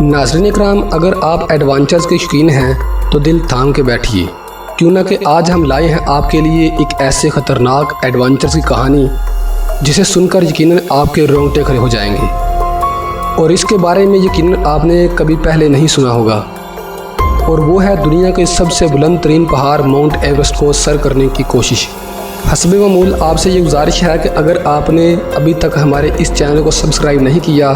नाज़रीन इकराम, अगर आप एडवेंचर्स के शौकीन हैं तो दिल थाम के बैठिए, क्यों ना कि आज हम लाए हैं आपके लिए एक ऐसे ख़तरनाक एडवेंचर्स की कहानी जिसे सुनकर यकीनन आपके रोंगटे खड़े हो जाएंगे और इसके बारे में यकीनन आपने कभी पहले नहीं सुना होगा। और वो है दुनिया के सबसे बुलंद तरीन पहाड़ माउंट एवरेस्ट को सर करने की कोशिश। हस्बे मामूल आपसे ये गुजारिश है कि अगर आपने अभी तक हमारे इस चैनल को सब्सक्राइब नहीं किया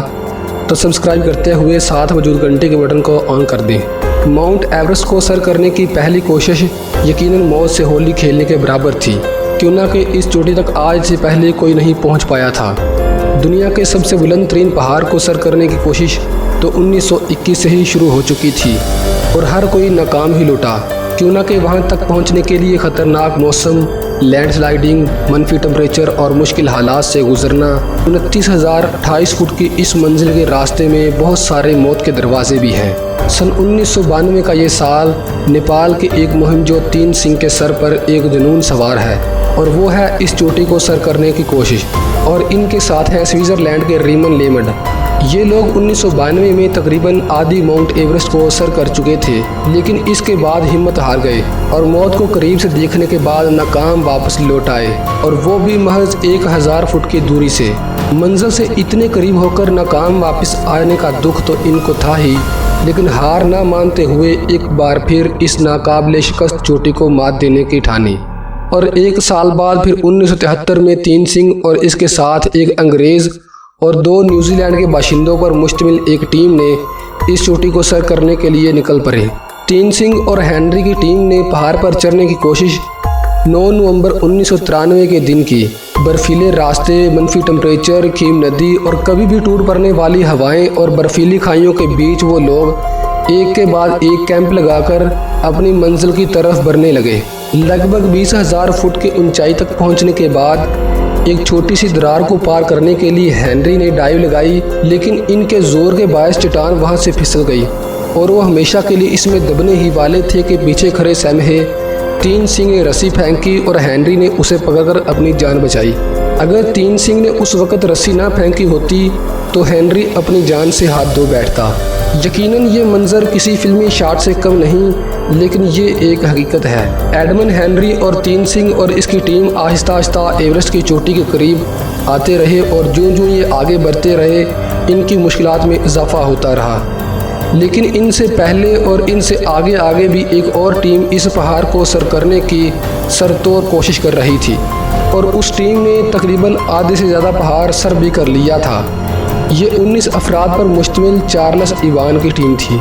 तो सब्सक्राइब करते हुए साथ मौजूद घंटे के बटन को ऑन कर दें। माउंट एवरेस्ट को सर करने की पहली कोशिश यकीनन मौत से होली खेलने के बराबर थी, क्यों ना कि इस चोटी तक आज से पहले कोई नहीं पहुंच पाया था। दुनिया के सबसे बुलंद तरीन पहाड़ को सर करने की कोशिश तो 1921 से ही शुरू हो चुकी थी और हर कोई नाकाम ही लौटा, क्यों ना कि वहां तक पहुंचने के लिए ख़तरनाक मौसम, लैंडस्लाइडिंग, मनफी टेम्परेचर और मुश्किल हालात से गुजरना। 29,028 फुट की इस मंजिल के रास्ते में बहुत सारे मौत के दरवाजे भी हैं। सन 1992 का ये साल नेपाल के एक मुहिम जो तीन सिंह के सर पर एक जुनून सवार है और वो है इस चोटी को सर करने की कोशिश। और इनके साथ है स्विट्ज़रलैंड के रीमन लेमंड। ये लोग 1992 में तकरीबन आधी माउंट एवरेस्ट को सर कर चुके थे, लेकिन इसके बाद हिम्मत हार गए और मौत को करीब से देखने के बाद नाकाम वापस लौट आए, और वो भी महज 1000 फुट की दूरी से। मंजिल से इतने करीब होकर नाकाम वापस आने का दुख तो इनको था ही, लेकिन हार ना मानते हुए एक बार फिर इस नाकाबिले शिकस्त चोटी को मात देने की ठानी। और एक साल बाद फिर 1973 में तीन सिंह और इसके साथ एक अंग्रेज़ और 2 न्यूजीलैंड के बाशिंदों पर मुश्तमिल एक टीम ने इस चोटी को सर करने के लिए निकल पड़े। तीन सिंह और हेनरी की टीम ने पहाड़ पर चढ़ने की कोशिश 9 नवंबर 1993 के दिन की। बर्फीले रास्ते, मनफी टेम्परेचर, खीम नदी और कभी भी टूट पड़ने वाली हवाएं और बर्फीली खाइयों के बीच वो लोग एक के बाद एक कैंप लगाकर अपनी मंजिल की तरफ बढ़ने लगे। लगभग 20,000 फुट की ऊंचाई तक पहुंचने के बाद एक छोटी सी दरार को पार करने के लिए हेनरी ने डाइव लगाई, लेकिन इनके जोर के बायस चट्टान वहां से फिसल गई और वो हमेशा के लिए इसमें दबने ही वाले थे कि पीछे खड़े सहमे तीन सिंह ने रस्सी फेंकी और हेनरी ने उसे पकड़कर अपनी जान बचाई। अगर तीन सिंह ने उस वक़्त रस्सी ना फेंकी होती तो हेनरी अपनी जान से हाथ धो बैठता। यकीनन ये मंजर किसी फिल्मी शॉट से कम नहीं, लेकिन ये एक हकीकत है। एडमंड हेनरी और तीन सिंह और इसकी टीम आहिस्ता आहिस्ता एवरेस्ट की चोटी के करीब आते रहे और जो ये आगे बढ़ते रहे इनकी मुश्किलात में इजाफा होता रहा। लेकिन इनसे पहले और इनसे आगे आगे भी एक और टीम इस पहाड़ को सर करने की सरतोड़ कोशिश कर रही थी और उस टीम ने तकरीबन आधे से ज़्यादा पहाड़ सर भी कर लिया था। ये 19 अफराद पर मुश्तमिल चार्ल्स इवान की टीम थी।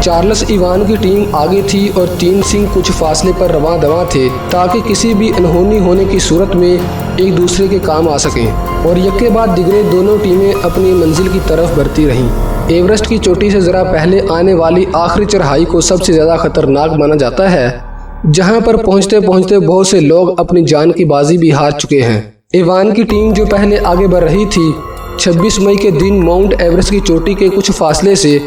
चार्ल्स इवान की टीम आगे थी और तीन सिंह कुछ फासले पर रवां दवां थे ताकि किसी भी अनहोनी होने की सूरत में एक दूसरे के काम आ सकें, और यके बाद दिगरे दोनों टीमें अपनी मंजिल की तरफ बढ़ती रहीं। एवरेस्ट की चोटी से ज़रा पहले आने वाली आखिरी चढ़ाई को सबसे ज़्यादा खतरनाक माना जाता है, जहां पर पहुंचते पहुंचते बहुत से लोग अपनी जान की बाजी भी हार चुके हैं। इवान की टीम जो पहले आगे बढ़ रही थी, 26 मई के दिन माउंट एवरेस्ट की चोटी के कुछ फासले से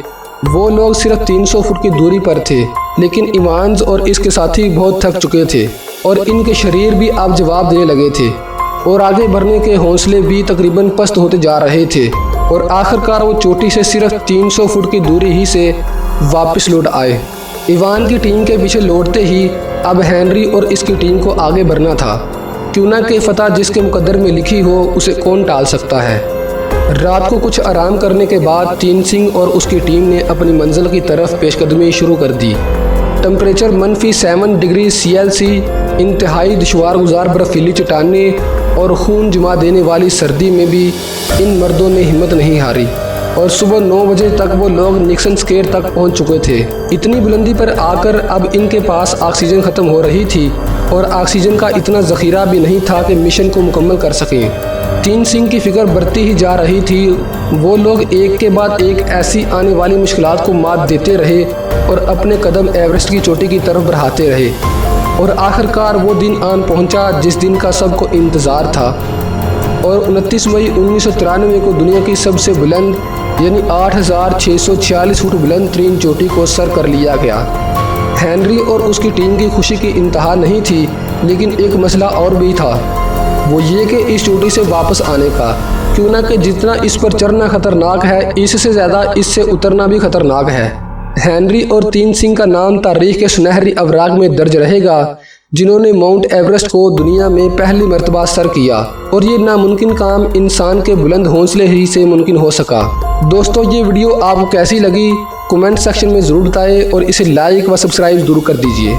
वो लोग सिर्फ 300 फुट की दूरी पर थे, लेकिन इवान्स और इसके साथी बहुत थक चुके थे और इनके शरीर भी अब जवाब देने लगे थे और आगे बढ़ने के हौसले भी तकरीबन पस्त होते जा रहे थे, और आखिरकार वो चोटी से सिर्फ 300 फुट की दूरी ही से वापस लौट आए। इवान की टीम के पीछे लौटते ही अब हेनरी और इसकी टीम को आगे बढ़ना था, क्यों ना कि फतह जिसके मुकद्दर में लिखी हो उसे कौन टाल सकता है। रात को कुछ आराम करने के बाद तीन सिंह और उसकी टीम ने अपनी मंजिल की तरफ पेशकदमी शुरू कर दी। टेम्परेचर -7 डिग्री CLC, इंतहाई दुश्वार गुजार बर्फीली चट्टानें और खून जमा देने वाली सर्दी में भी इन मर्दों ने हिम्मत नहीं हारी और सुबह 9 बजे तक वो लोग निक्सन स्केर तक पहुंच चुके थे। इतनी बुलंदी पर आकर अब इनके पास ऑक्सीजन ख़त्म हो रही थी और ऑक्सीजन का इतना ज़ख़ीरा भी नहीं था कि मिशन को मुकम्मल कर सकें। तीन सिंह की फिक्र बढ़ती ही जा रही थी। वो लोग एक के बाद एक ऐसी आने वाली मुश्किलात को मात देते रहे और अपने कदम एवरेस्ट की चोटी की तरफ बढ़ाते रहे, और आखिरकार वो दिन आन पहुंचा जिस दिन का सबको इंतज़ार था। और 29 मई 1993 को दुनिया की सबसे बुलंद यानी 8,646 फुट बुलंद तरीन चोटी को सर कर लिया गया। हेनरी और उसकी टीम की खुशी की इंतहा नहीं थी, लेकिन एक मसला और भी था। वो ये कि इस चोटी से वापस आने का, क्यों ना कि जितना इस पर चढ़ना खतरनाक है, इससे ज़्यादा इससे उतरना भी खतरनाक है। हेनरी और तीन सिंह का नाम तारीख के सुनहरी अवराग में दर्ज रहेगा, जिन्होंने माउंट एवरेस्ट को दुनिया में पहली मर्तबा सर किया, और ये नामुमकिन काम इंसान के बुलंद हौसले ही से मुमकिन हो सका। दोस्तों, ये वीडियो आपको कैसी लगी कमेंट सेक्शन में ज़रूर बताएं और इसे लाइक व सब्सक्राइब ज़रूर कर दीजिए।